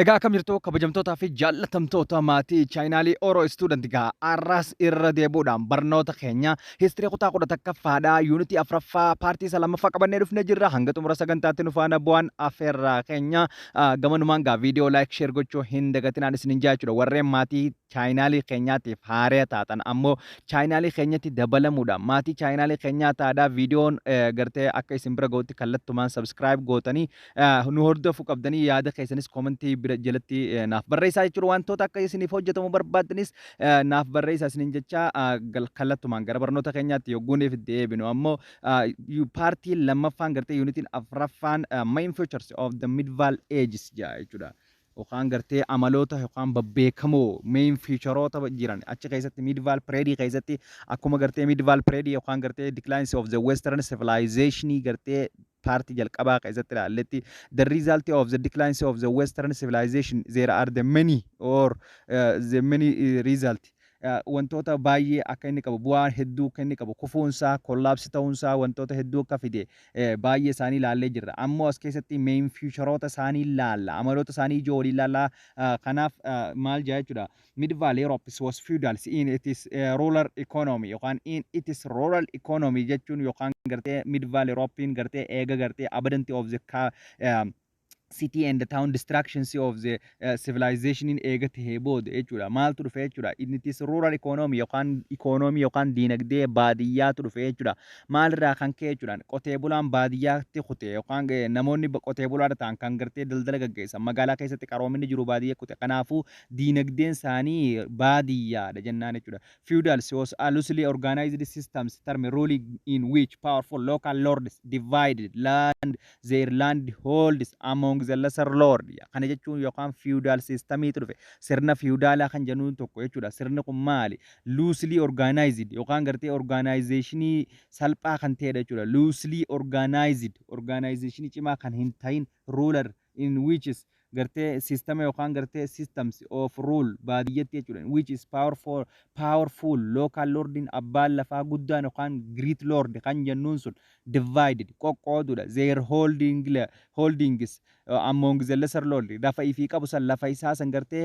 Egaa akkam jirtu kabajamtootaa fi jaallatamtoota maatii chaayinaalii Oro Student gaa arras irra deebuudhaan barnoota keenya histirii kutaa 11ffaadhaa yuunitii 4ffaa paartii isa lammaffaa qabannee dhufnee jirra. Hanga xumura sagantaatti nu faana bu'aan affeerraa keenya gamanumaan gaa viidiyoo laayik sheer gochuu hin dagatinaan isinin jaa jechuudha. Warreen maatii chaayinaalii keenyaatiif haaree taatan ammoo chaayinaalii keenyatti dabalamuudhaan maatii chaayinaalii keenyaa taadhaa viidiyoon gartee akka isin bira ga'utti kallattumaan sabskiraayib gootanii nu hordofuu qabdanii yaada keessanis koomentii bira jalatti naaf barreessaa jechuudha. Wantoota akka isiniif hojjetamu barbaaddanis naaf barreessaa isinin jecha kallattumaan gara barnoota keenyaatti yogguuniif deebinu ammoo paartii lammaffaan gartee yuunitiin afraffaan main features of the medieval ages jechuudha. Yookaan gartee amaloota yookaan babbeekamoo main featureoota jiran achi keessatti medieval period keessatti akkuma gartee medieval period yookaan gartee declines of the western civilization gartee party jalqabaa keessatti ilaalletti the result of the declines of the western civilization there are the many result wantoota baay'ee akka inni qabu bu'aa hedduu akka inni qabu kufuunsaa kollaapsi ta'uunsaa wantoota hedduu akka fide baay'ee isaanii ilaallee jirra. Ammoo as keessatti main featureoota isaanii ilaalla amaloota isaanii ijoo walii ilaallaa. Kanaaf maal jaa jechuudha. Medieval Europe was feudal in it is rural economy yookaan in it is rural economy jechuun yookaan gartee medieval European gartee eega gartee abundant of the city and the town destructions of the civilization in eegate heebood jechuudha. Maaltu dhufe jechuudha. It is rural economy yookaan diinagdee baadiyyaatu dhufe jechuudha. Maalirraa kan ka'e jechuudha. Qotee bulaan baadiyyaatti kute yookaan namoonni qotee bulaadha ta'an kan gartee daldala gaggeessan magaalaa keessatti qaroominni jiru baadiyyaa kute. Kanaafuu diinagdeen isaanii baadiyyaadha jennaan jechuudha. Feudals was a loosely organized systems term ruling in which powerful local lords divided their land holds among the lesser lord. Kana jechuun yookaan feudal systemiitu dhufe. Sirna feudaalaa kan jennuun tokko jechuudha. Sirni kun maali? Loosely organized yookaan gartee organizationii salphaa kan ta'edha jechuudha. Loosely organizationii cimaa kan hin ta'in ruler in which is gartee system yookaan gartee systems of rule baadiyyatti jechuudha. Which is powerful local lordin abbaan lafaa guddaan yookaan great lord kan jennuun sun divided qoqqoodudha. Their holdings among the lesser lord lafa ifii qabu san lafa isaa san gartee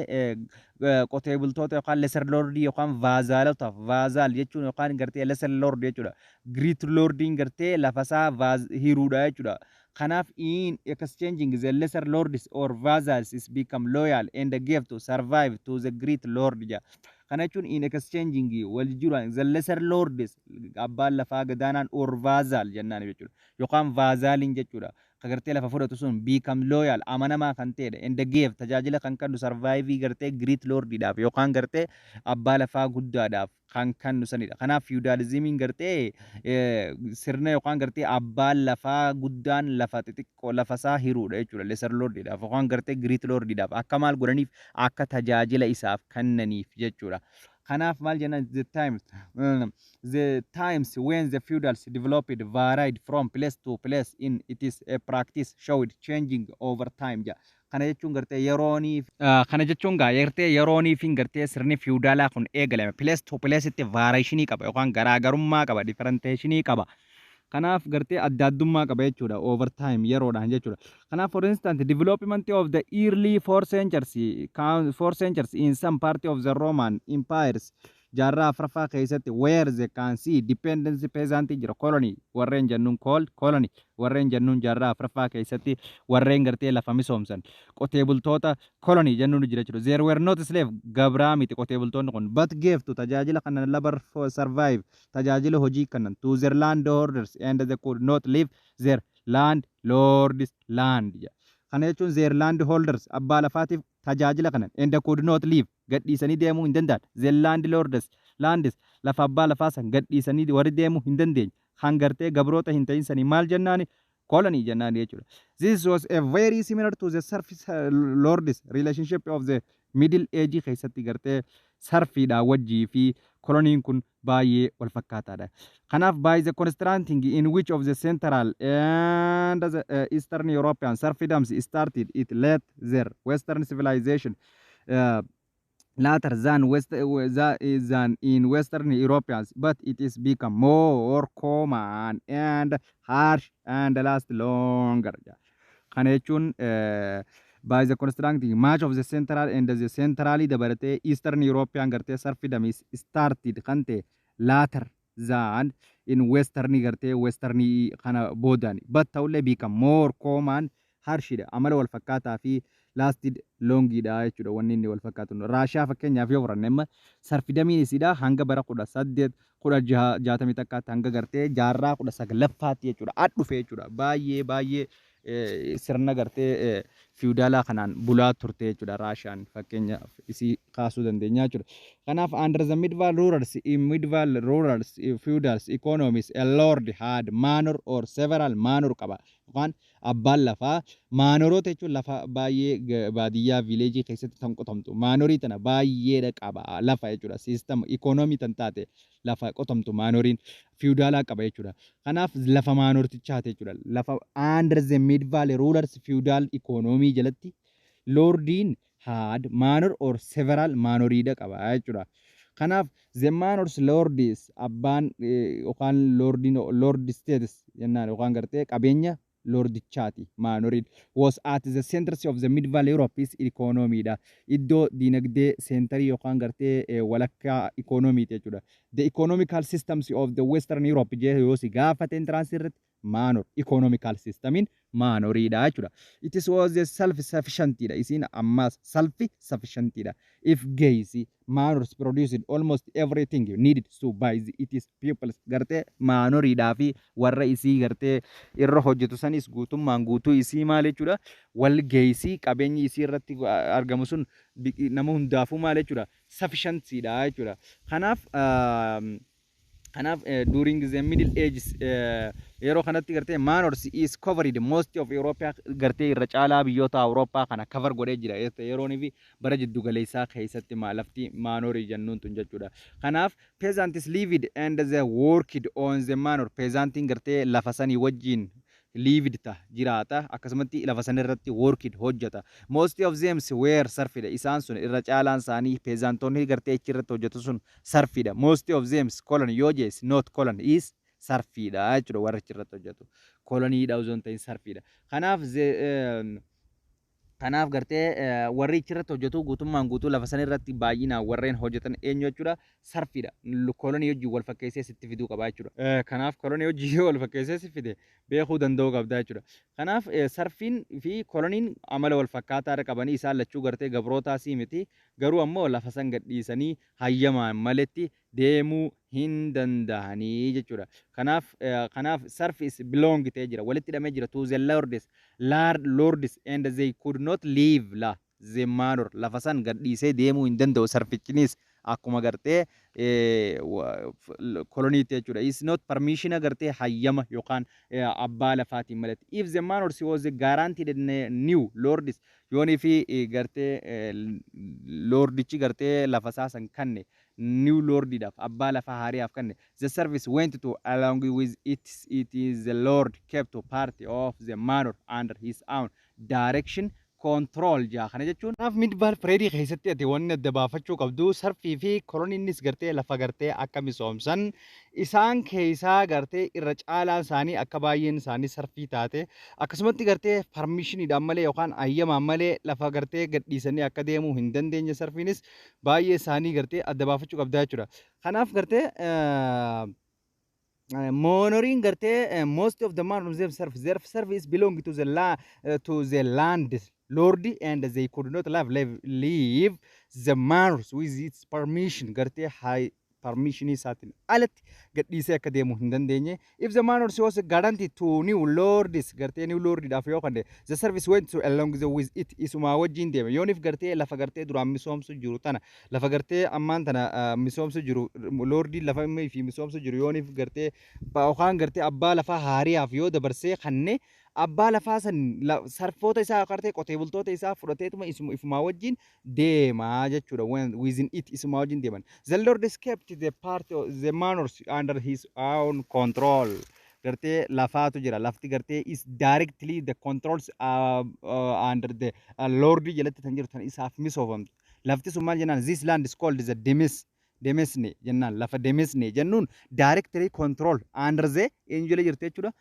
qotee bultoota yookaan lesser lord yookaan vaazaalota vaazaal jechuun yookaan gartee lesser lord jechuudha. Great lordin gartee lafa isaa hiruudha jechuudha. Kanaaf in exchanging the lesser lords or vassals is become loyal and give to survive to the great lord. Kana jechuun in exchanging wal jiran the lesser lords abbaan lafaa gadaanaan or vassal jennaan jechuudha. Yookaan vaazaalin jechuudha. Kagartee lafa fudhatu sun become loyal amanamaa kan ta'edha. And give tajaajila kan kennu survive gartee great lordidhaaf yookaan gartee abbaa lafaa guddaadhaaf kan kennu sanidha. Kanaaf feudalismiin gartee sirna yookaan gartee abbaan lafaa guddaan lafa xixiqqoo lafasaa hiruudha jechuudha. Lesser lordidhaaf yookaan gartee great lordidhaaf akka maal godhaniif akka tajaajila isaaf kennaniif jechuudha. Kanaaf maal jenna the times when the feudals developed varied from place to place in it is a practice showed changing over time. Kana jechuun gartee yeroonii fi gartee sirni feudaalaa kun eegalame place to place itti variationii qaba yookaan garaagarummaa qaba differentiationii qaba. Kanaaf gartee adda addummaa qaba jechuudha over time yeroodhaan jechuudha. Kanaaf for instance development of the early 4 centuries in some part of the Roman empires jaarraa afraffaa keessatti where they can see dependency peasant jira colony warreen jennuun colony warreen jennuun jaarraa afraffaa keessatti warreen gartee lafa misoomsan qotee bultoota colony jennuun jira jechuudha. There were not slave gabraa miti qotee bultoonni kun but gave to tajaajila kanan labor for survive tajaajila hojii kanan to their landholders and they could not live their landlords land. Kana jechuun their landholders abbaa lafaatiif tajaajila kanan and they could not live gadhiisanii deemuu hin danda'an. The landlords lafa abbaa lafaa san gadhiisanii warri deemuu hin dandeenye kan gartee gabroota hin ta'in sanii maal jennaani colony jennaan jechuudha. This was a very similar to the surface lords relationship of the middle age keessatti gartee sarfiidha wajjii fi coloniin kun baay'ee wal fakkaataadha. Kanaaf by the Constantine in which of the central and the eastern European serfdoms started it led their western civilization later than in Western Europeans, but it is become more common and harsh and last longer. Kana jechuun by the constructing much of the central and the centrally dabalatee Eastern European gartee sarfidamis started kante later than in Western gartee Western kana boodani but ta'ullee become more common harshidha amala wal fakkaataa fi lasted longidha jechuudha wanni inni wal fakkaatu Raashiyaa fakkeenyaaf yoo fudhanne amma sarfidamiin isidha hanga bara 1860 takkaatti hanga gartee jaarraa 19ffaatti jechuudha adhufe jechuudha baay'ee sirna gartee feudala kanaan bulaa turte jechuudha Raashiyaan fakkeenyaaf isii kaasuu dandeenya jechuudha kanaaf under the medieval rulers feudals economies a lord had manor or several manor qaba yookaan abbaan lafaa maanoroota jechuun lafa baay'ee baadiyyaa viileejii keessatti kan qotamtu maanorii tana baay'eedha qaba lafa jechuudha siistama ikoonoomii tan taate lafa qotamtu maanoriin feudalaa qaba jechuudha kanaaf lafa maanortichaate jechuudha lafa under the medieval rulers feudal economy jalatti lordiin had manor or several manoriidha qaba jechuudha kanaaf the manors lords abbaan yookaan lord states jennaan yookaan gartee qabeenya lordichaati maanoriin was at the center of the medieval Europe's economy da iddoo dinagdee centerii yookaan gartee walakkaa economy jechuudha the economical systems of the western Europe yoo si gaafateen transit manor economical systemin maanoriidha jechuudha it is was self sufficient da isin ammas self sufficient da if geesi manors produced almost everything needed to by its people gartee maanoriidha fi warra isii gartee irra hojjetu sanis guutummaan guutuu isii maal jechuudha wal geesii qabeenyi isii irratti argamu sun nama hundaafuu maal jechuudha sufficiency dha jechuudha kanaaf during the middle ages yeroo kanatti gartee manors is covered most of Europe gartee irra caalaa biyyoota Awurooppaa kana cover godhee jira yeroon fi bara jiddu galeessaa keessatti maalafti manorii jennuun tun jechuudha kanaaf peasants lived and they worked on the manor peasantiin gartee lafa sanii wajjin lived ta jiraata akkasumatti lafa san irratti worked hojjeta most of them were sarfida isaan sun irra caalaan isaanii peasantonni gartee achi irratti hojjetu sun sarfida most of them colony yoo jees not colony is sarfida jechuudha warra achi irratti hojjetu colony dha uzon ta'in sarfida kanaaf gartee warri achi irratti hojjetu guutummaan guutuu lafa san irratti baay'inaan warreen hojjetan eenyu jechuudha sarfida kolonii hojii wal fakkeessee sitti fiduu qaba jechuudha kanaaf kolonii hojii wal fakkeessee si fide beekuu danda'uu qabda jechuudha kanaaf sarfiin fi koloniin amala wal fakkaataa qabanii isaan lachuu gartee gabrootaa sii miti garuu ammoo lafa san gadhiisanii hayyamaan maletti deemuu hin danda'anii jechuudha kanaaf sarfis belong ta'ee jira walitti hidhamee jira to the lords and they could not leave the manor lafa san gadhiisee deemuu hin danda'u sarfichinis akkuma gartee koloniitti jechuudha is not permission gartee hayyama yookaan abbaa lafaatiin malatti if the manor was guaranteed new lords yoonii fi gartee lordichi gartee lafa saasan kanne new lordidhaaf abbaa lafaa haariyaaf kanne the service went to along with it is the lord kept part of the manor under his own direction control jaa kana jechuun naaf midbaal Freddy keessatti ati wanni adda baafachuu qabdu sarfii fi koloniinis gartee lafa gartee akka misoomsan isaan keessaa gartee irra caalaan isaanii akka baay'een isaanii sarfii taate akkasumatti gartee permissionidhaan malee yookaan ayyamaan malee lafa gartee gadhiisanii akka deemuu hin dandeenye sarfiinis baay'ee isaanii gartee adda baafachuu qabda jechuudha kanaaf gartee monoring gartee most of the manors their service belong to the land lord and they could not leave the manors with its permission gartee high permission isaatiin alatti gadhiisee akka deemuu hin dandeenye if the manors was guaranteed to new lords gartee new lordidhaaf yoo kande the service went to along with it isuma wajjin deeme yoonif gartee lafa gartee duraan misoomsu jiru tana lafa gartee ammaan tana misoomsu jiru lordii lafa fi misoomsu jiru yoonif gartee yookaan gartee abbaa lafaa haariyaaf yoo dabarsee kanne abbaa lafaa san sarfoota isaa qartee qotee bultoota isaa fudhateetuma isuma wajjin deemaa jechuudha within it isuma wajjin deeman the lord kept the part of the manors under his own control gartee lafaatu jira lafti gartee is directly the controls under the lord jalatti tan jiru tan isaaf misoofamtu lafti sun maal jennaan this land is called the demesne jennaan lafa demesne jennuun directly control under the angel jirte jechuudha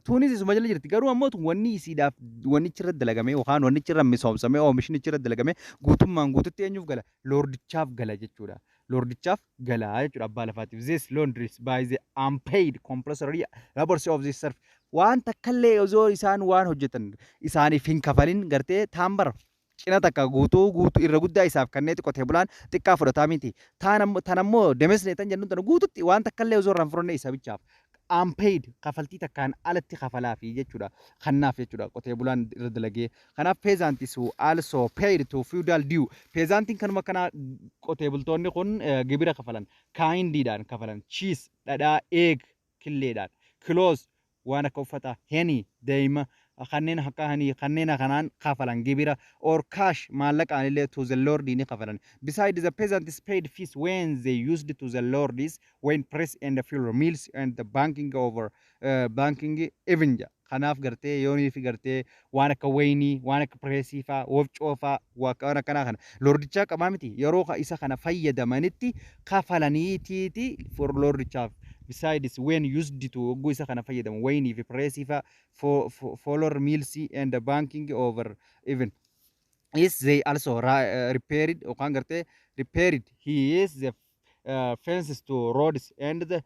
Tunis isuma jala jirti garuu ammoo wanni isiidhaaf wanni chirra dalagame yookaan wanni chirra misoomsame oomishni chirra dalagame guutummaan guututti eenyuuf gala lordichaaf gala jechuudha. Lordichaaf gala jechuudha abbaa lafaatiif. This laundries by the unpaid compulsory labors of this serf. Waan takkallee osoo isaan waan hojjetan isaaniif hin kafalin gartee taambara cina takka guutuu irra guddaa isaaf kanneeti qotee bulaan xiqqaa fudhataa miti. Tan ammoo demesneetan jennuun tan guututti waan takkallee osoo irraan fudhanne isa bichaaf. Unpaid kafaltii takkaan alatti kafalaa fi jechuudha. Kannaaf jechuudha qotee bulaan irra dalagee. Kanaaf peezantis also paid to feudal due. Peezantiin kanuma kana qotee bultoonni kun gibira kafalan. Kaayindiidhaan kafalan. Cheese dhadhaa eeg killeedhaan. Clothes waan akka uffata heni deema kanneen akka hani kanneen kanaan kafalan gibira or cash maallaqaan illee to the lord ni kafalan. Besides the peasants paid fees when they used to the lords when press and the fuel meals and the banking over banking even kanaaf gartee yoonii fi gartee waan akka wayinii waan akka pireesii faa wofcoo faa waan akkanaa kana lordichaa qabaa miti yeroo isa kana fayyadamanitti kafalaniitiiti for lordichaaf. Besides when used to go isa kana fayyadamu wayinii fi pireesii faa follow meals and the banking over even is they also repaired yookaan gartee repaired he is the fences to roads and the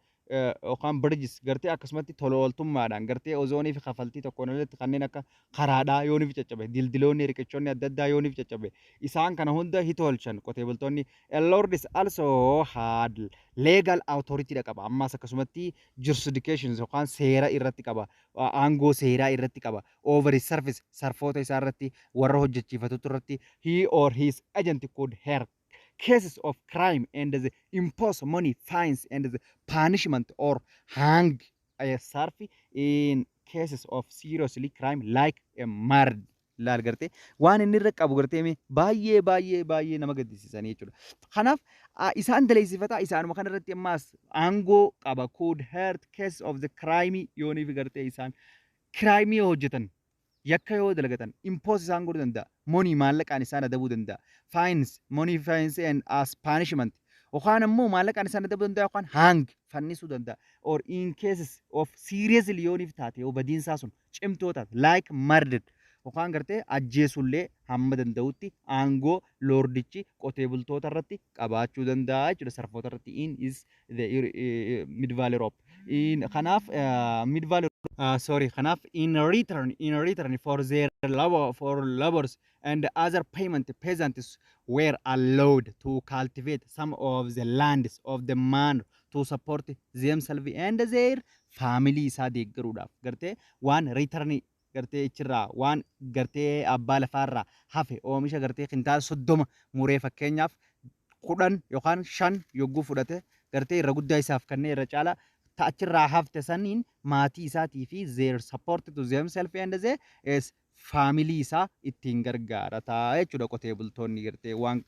yookaan bridges gartee akkasumatti tola ooltummaadhaan gartee ozoonii fi kafaltii tokkoon irratti kanneen akka karaadhaa yooniif caccabe dildiloonni riqichoonni adda addaa yooniif caccabe isaan kana hunda hitoolchan qotee bultoonni lords also had legal authority dha qaba ammaas akkasumatti jurisdictions yookaan seera irratti qaba aangoo seeraa irratti qaba over his service sarfoota isaa irratti warra hojjechiifatutu irratti he or his agent could hear cases of crime and the impose money fines and the punishment or hang a serf in cases of seriously crime like a murder. Laal garte waan inni irra qabu gartee mi baay'ee nama gaddisiisanii jechuudha. Kanaaf isaan daleessifata isaanuma kana irratti ammaas aangoo qaba could hurt case of the crime yooniif gartee isaan crime hojjetan yakka yoo dalagatan impose isaan godhuu danda'a. Money maallaqaan isaan adabuu danda'a. Fines money fines and as punishment yookaan ammoo maallaqaan isaan adabuu danda'a yookaan hang fannisuu danda'a. Or in cases of seriously yooniif taate yoo badiinsaa sun cimtoo taate like murder yookaan gartee ajjeesullee hamma danda'utti aangoo lordichi qotee bultoota irratti qabaachuu danda'a jechuudha sarfoota irratti in is the mid-valley rope. In kanaaf mid-valley kanaaf in return for their labors and other payment peasants were allowed to cultivate some of the lands of the man to support themselves and their family isaa deeggaruudhaaf gartee waan return gartee ichirraa waan gartee abbaa lafaarraa hafe oomisha gartee kintaal 30 muree fakkeenyaaf 10 yookaan 5 yogguu fudhate gartee irra guddaa isaaf kanneen irra caalaa ta'achirraa hafte saniin maatii isaatii fi their support to themselves and their is family isaa ittiin gargaara ta'a jechuudha qotee bultoonni gartee waan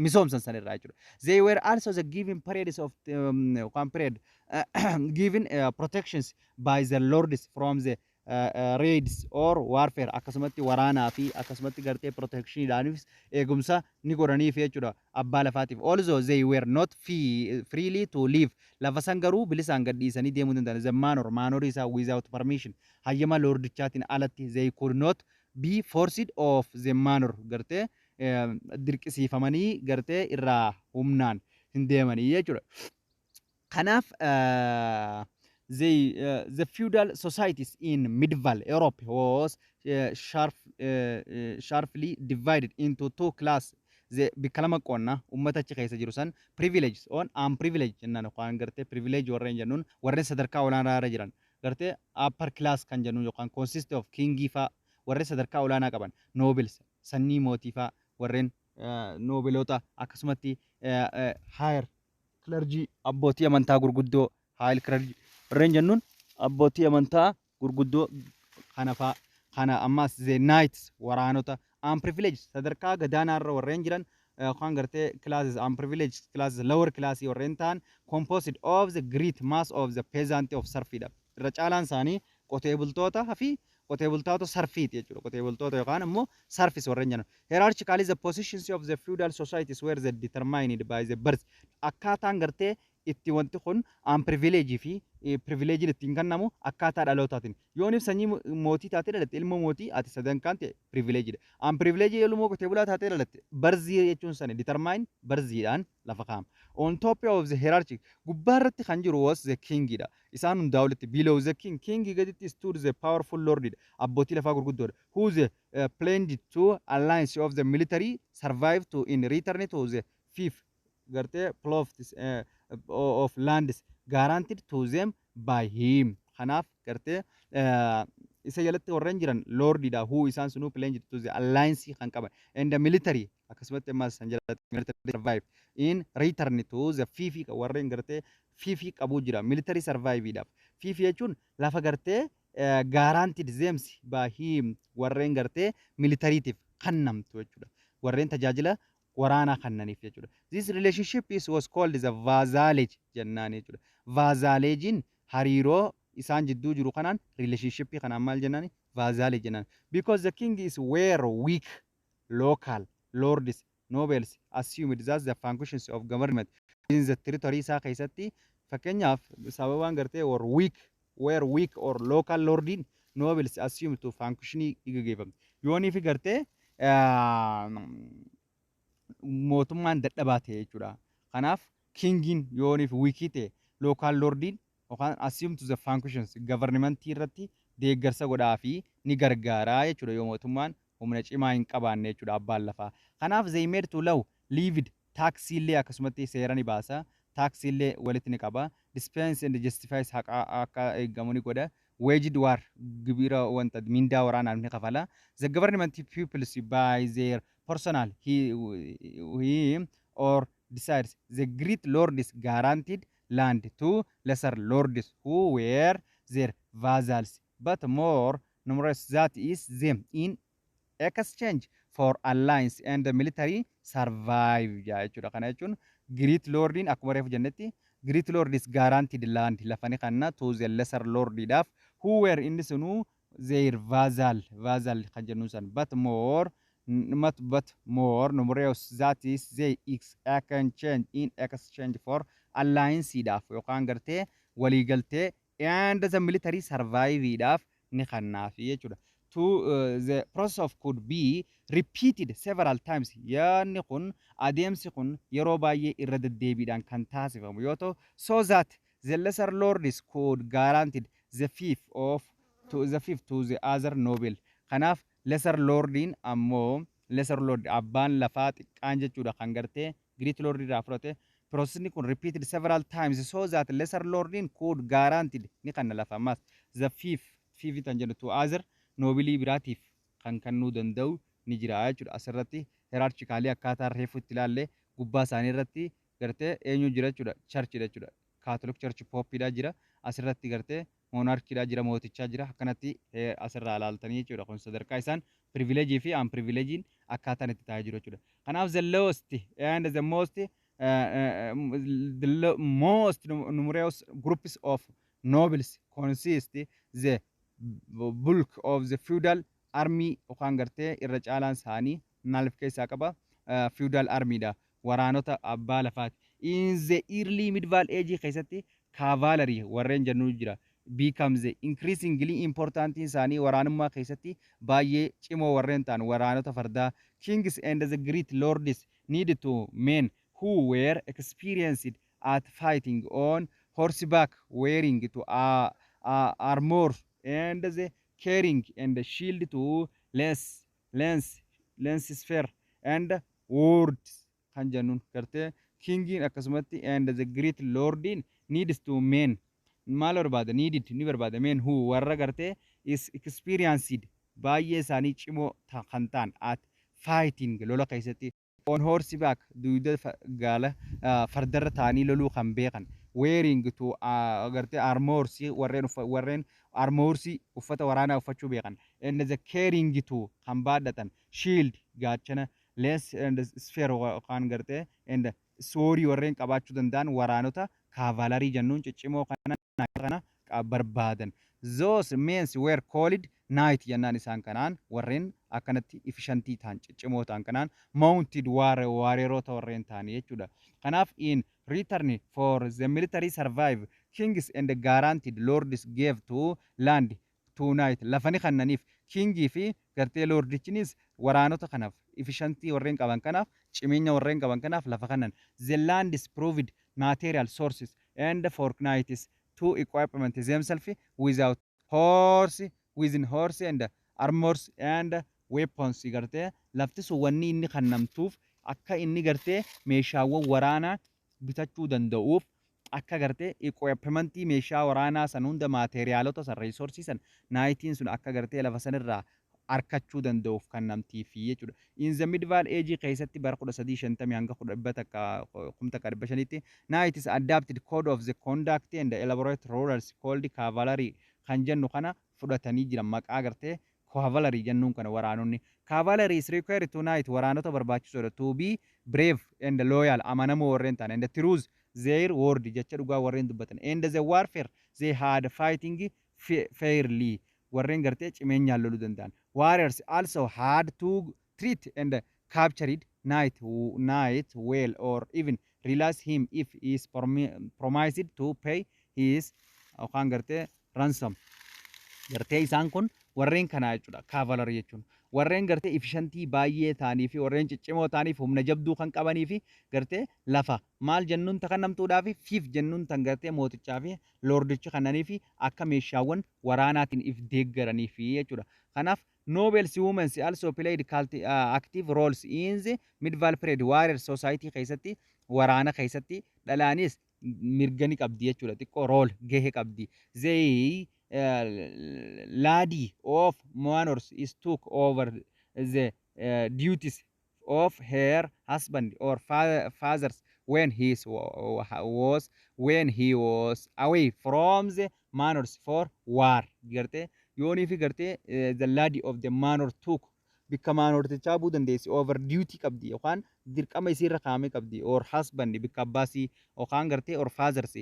misoomsan sanirraa jechuudha. They were also the given periods of period given protections by the lords from the raids or warfare akkasumatti waraanaa fi akkasumatti gartee protectioniidhaanis eegumsa ni godhaniif jechuudha abbaa lafaatiif. Also they were not freely to live lafa san garuu bilisaan gadhiisanii deemuu danda'an the manor isaa without permission hayyama lordichaatiin alatti they could not be forced of the manor gartee dirqisiifamanii gartee irraa humnaan hin deemanii jechuudha. Kanaaf the feudal societies in medieval Europe was sharply divided into two classes. The bikalama qonna ummata achi keessa jiru san privileges on unprivileged jennaan yookaan gartee privilege warreen jennuun warreen sadarkaa olaanaa irra jiran gartee upper class kan jennuun yookaan consist of kingii faa warreen sadarkaa olaanaa qaban nobles sanyii mootii faa warreen nobeloota akkasumatti higher clergy abbootii amantaa gurguddoo higher clergy warreen jennuun abbootii amantaa gurguddoo kana ammaas the knights waraanota unprivileged sadarkaa gadaanaa irra warreen jiran yookaan gartee classes unprivileged classes lower class warreen ta'an composed of the great mass of the peasant of sarfiidha. Irra caalaan isaanii qotee bultoota fi qotee bultoota sarfiiti jechuudha. Qotee bultoota yookaan immoo sarfis warreen jedhan. Hierarchically the positions of the feudal societies were determined by the birth. Akkaataan gartee itti wanti kun unprivileged fi privilege ittiin kennamu akkaataa dhalootaatiin. Yooniif sanyii mootii taatee dhalatte ilmoo mootii ati sadankaan ta'e privilege dha. An privilege ilmoo qotee bulaa taatee dhalatte barzii jechuun sani determine barziidhaan lafa kaa'ama. On top of the hierarchy gubbaa irratti kan jiru was the king dha. Isaan hundaa walitti below the king gaditti stood the powerful lord dha. Abbootii lafaa gurguddoodha. Who the planned to alliance of the military survive to in return to the fifth gartee plots of lands guaranteed to them by him. Kanaaf gartee isa jalatti warreen jiran lordidha. Who isaan sunuu planned to the alliance kan qaban and the military akkasumatti ammas san jalatti military survive in return to the fifi warreen gartee fifi qabu jira military survive dhaaf. Fifi jechuun lafa gartee guaranteed them by him warreen gartee militariitiif kannamtu jechuudha. Warreen tajaajila waraanaa kannaniif jechuudha. This relationship was called the vassalage jennaan jechuudha. Vassalagein hariiroo isaan jidduu jiru kanaan relationship kanaan maal jennaani vassalage jennaan. Because the king is were weak local lords nobles assumed that the functions of government in the territory isaa keessatti fakkeenyaaf sababaan gartee were weak or local lordin nobles assumed to functionii iggeeffamte. Yoonii fi gartee mootummaan dadhabaa ta'e jechuudha. Kanaaf kingiin yooniif wiikii ta'e local lordin yookaan assume to the functions governmentii irratti deeggarsa godhaa fi ni gargaaraa jechuudha yoo mootummaan humna cimaa hin qabaanne jechuudha abbaan lafaa. Kanaaf they made to law levied taksiillee akkasumatti seera ni baasa. Taksiillee walitti ni qaba. Dispense and justifies haqa akka eegamu ni godha. Waged war gibira wanta mindaa waraanaan ni kafala. The government pupils by their personal he or decides the great lords guaranteed land to lesser lords who were their vassals but more numerous that is them in exchange for alliance and the military survive jechuudha. Kana jechuun great lordin akkuma reefu jennetti great lords guaranteed land lafani kanna to the lesser lordidhaaf who were in sunu their vassal kan jennu san but more numerous that is they exchange in exchange for alliance dhaaf yookaan gartee waliigaltee and the military survive dhaaf ni kannaafi jechuudha. The process could be repeated several times. Yaanni kun adeemsi kun yeroo baay'ee irra deddeebiidhaan kan taasifamu yoo ta'u so that the lesser lords could guaranteed the fifth to the other noble. Kanaaf lesser lordin ammoo lesser lord abbaan lafaa xiqqaan jechuudha kan gartee great lord irraa fudhate. Processni kun repeated several times so that lesser lordin could guaranteed ni kanna lafa ammas the fifth tan jennu to other nobilii biraatiif kan kennuu danda'u ni jira jechuudha. Asirratti hierarchically akkaataa reefu itti ilaalle gubbaa isaanii irratti gartee eenyu jira jechuudha. Churchidha jechuudha. Catholic Church Popeidha jira. Asirratti gartee monarchidha jira mootichaa jira. Akkanatti asirraa ilaaltanii jechuudha. Kun sadarkaa isaan privilege fi unprivilegein akkaataan itti taa'ee jiru jechuudha. Kanaaf the lowest and the most numerous groups of nobles consist the bulk of the feudal army yookaan gartee irra caalaan isaanii maal keessaa qaba feudal army dha waraanota abbaa lafaati. In the early medieval age keessatti cavalry warreen jennu jira becomes increasingly important isaanii waraanummaa keessatti baay'ee cimoo warreen ta'an waraanota fardaa. Kings and the great lords needed to men who were experienced at fighting on horseback wearing to armor and the carrying and the shield to lance sphere and words kan jennuun gartee kingin akkasumatti and the great lordin needs to men maal barbaada needed ni barbaada men who warra gartee is experienced baay'ee isaanii cimoo kan ta'an at fighting lola keessatti on horseback duuda gaala fardarra ta'anii loluu kan beekan wearing to gartee armors warreen armors uffata waraanaa uffachuu beekan and the carrying to kan baadhatan shield gaachana lance and sphere kan gartee and sword warreen qabaachuu danda'an waraanota cavalry jennuun ciccimoo kana barbaadan. Those men were called knight jennaan isaan kanaan warreen akkanatti efficientii ta'an ciccimoo ta'an kanaan mounted warriorota warreen ta'an jechuudha. Kanaaf in return for the military survive kings and guaranteed lords gave to land tonight lafani kannaniif kingii fi gartee lordichinis waraanota kanaaf efficiency warreen qaban kanaaf cimeenya warreen qaban kanaaf lafa kannan the land is proved material sources and fortnights to equipment themselves without horse within horse and armors and weapons gartee lafti sun wanni inni kannamtuuf akka inni gartee meeshaawwan waraanaa bitachuu danda'uuf akka gartee equipmentii meeshaa waraanaa san hunda maateriaalota san resources san naayitiin sun akka gartee lafa sanirraa arkachuu danda'uuf kannamtiifi jechuudha. In the medieval age keessatti bara 1350 hanga 1500 night is adapted code of the conduct and the elaborate rulers called cavalry kan jennu kana fudhatanii jiran maqaa gartee cavalry jennuun kana waraanonni. Cavalry is required tonight waraanota barbaachisoodha to be brave and loyal amanamoo warreen ta'an and truth their word jecha dhugaa warreen dubbatan and the warfare they had fighting fairly warreen gartee cimeenyaan loluu danda'an. Warriors also had to treat and captured night well or even release him if he is promised to pay his yookaan gartee ransom. Gartee isaan kun warreen kanaa jechuudha cavalry jechuun. Warreen gartee efficientii baay'ee ta'anii fi warreen ciccimoo ta'aniif humna jabduu kan qabanii fi gartee lafa maal jennuun kannamtuudhaa fi fiif jennuun tan gartee mootichaa fi lordichi kannanii fi akka meeshaawwan waraanaatiin if deeggaranii fi jechuudha. Kanaaf nobles women also played active roles in the medieval period warrior society keessatti waraana keessatti dhalaanis mirgani qabdi jechuudha xiqqoo role gahee qabdi. They lady of manors is took over the duties of her husband or fathers when he was away from the manors for war. Garte yooni fi garte the lady of the manor took bikka maanortichaa buu dandeessi over duty qabdi yookaan dirqama isiirra kaa'ame qabdi or husband bikka abbaasii yookaan gartee or fathers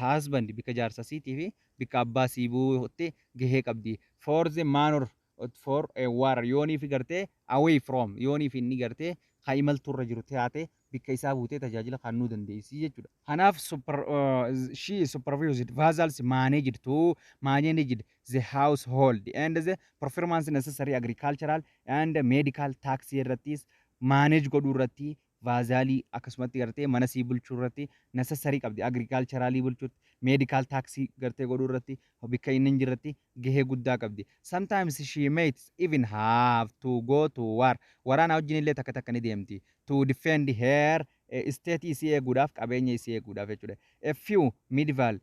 husband bikka jaarsasiitii fi bikka abbaasii buutte gahee qabdi for the manor for a war yoonii fi gartee away from yoonii fi inni gartee haa imalturra jiru taate bikka isaa buutee tajaajila kennuu dandeessi jechuudha. Kanaaf she supervised vassals managed the household and the performance necessary agricultural and medical tax irrattis manage godhuu irratti vaazaalii akkasumatti gartee mana sii bulchuu irratti necessary qabdi agriculturalii bulchuutti medical taxi gartee godhuu irratti bikka inni jirratti gahee guddaa qabdi. Sometimes she might even have to go to war waraana wajjin illee takka takka ni deemti to defend her state isii eeguudhaaf qabeenya isii eeguudhaaf jechuudha. A few medieval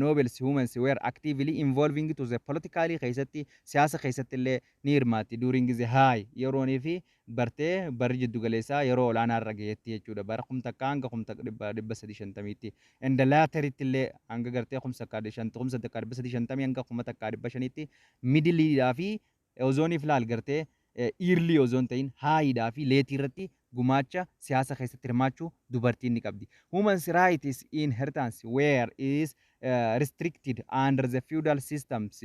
nobles women were actively involving to the politically keessatti siyaasa keessatti illee ni hirmaatti during the high yeroonii fi bartee barri jiddu galeessaa yeroo olaanaa irra gaheetti jechuudha. Bara 1350 and the latter illee hanga gartee 1350 hanga 1500 middle fi ozooniif laal gartee early ozoon ta'in haayiidhaa fi leetii irratti gumaacha siyaasa keessatti hirmaachuu dubartiin ni qabdi. Women's rights inheritance where is restricted under the feudal systems.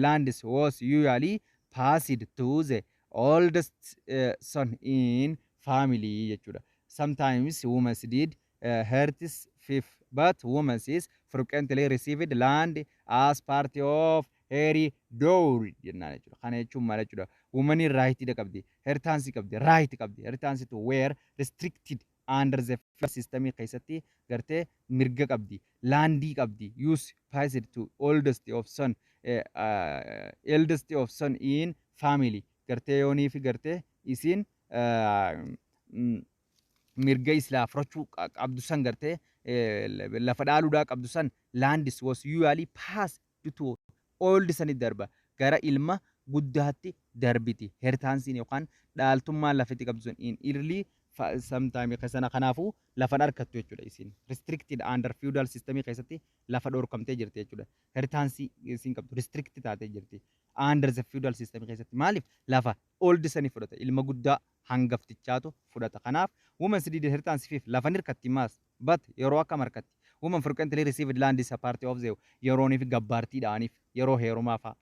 Lands was usually passed to the oldest son in family jechuudha. Sometimes women did heritage fifth, but women is frequently received land as part of heri dowry jennaan jechuudha. Kana jechuun maal jechuudha? Women right qabdi, heritage qabdi, right qabdi. Heritage to were restricted under the feudal system keessatti gartee mirga qabdi, landii qabdi, use passed to eldest of son in family. Gartee yoonii fi gartee isiin mirga islaa furachuu qabdu san gartee lafa dhaaluudhaa qabdu san landis was usually passed to old sanit darba gara ilma guddaatti darbiti. Hertaansiin yookaan dhaaltummaan lafatti qabdu sun in early sometime keessana kanaafuu lafa dharkattu jechuudha isiin. Restricted under feudal system keessatti lafa dhorkamtee jirti jechuudha. Hertaansii isiin qabdu restricted taatee jirti. Under the feudal system keessatti maaliif lafa old sani fudhata ilma guddaa hangaftichaatu fudhata. Kanaaf women did heritage fif lafa nirkatti maas but yeroo akka markatti women frequently received land is a part of the yeroonii fi gabbaartiidhaaniif yeroo heerumaa fa'a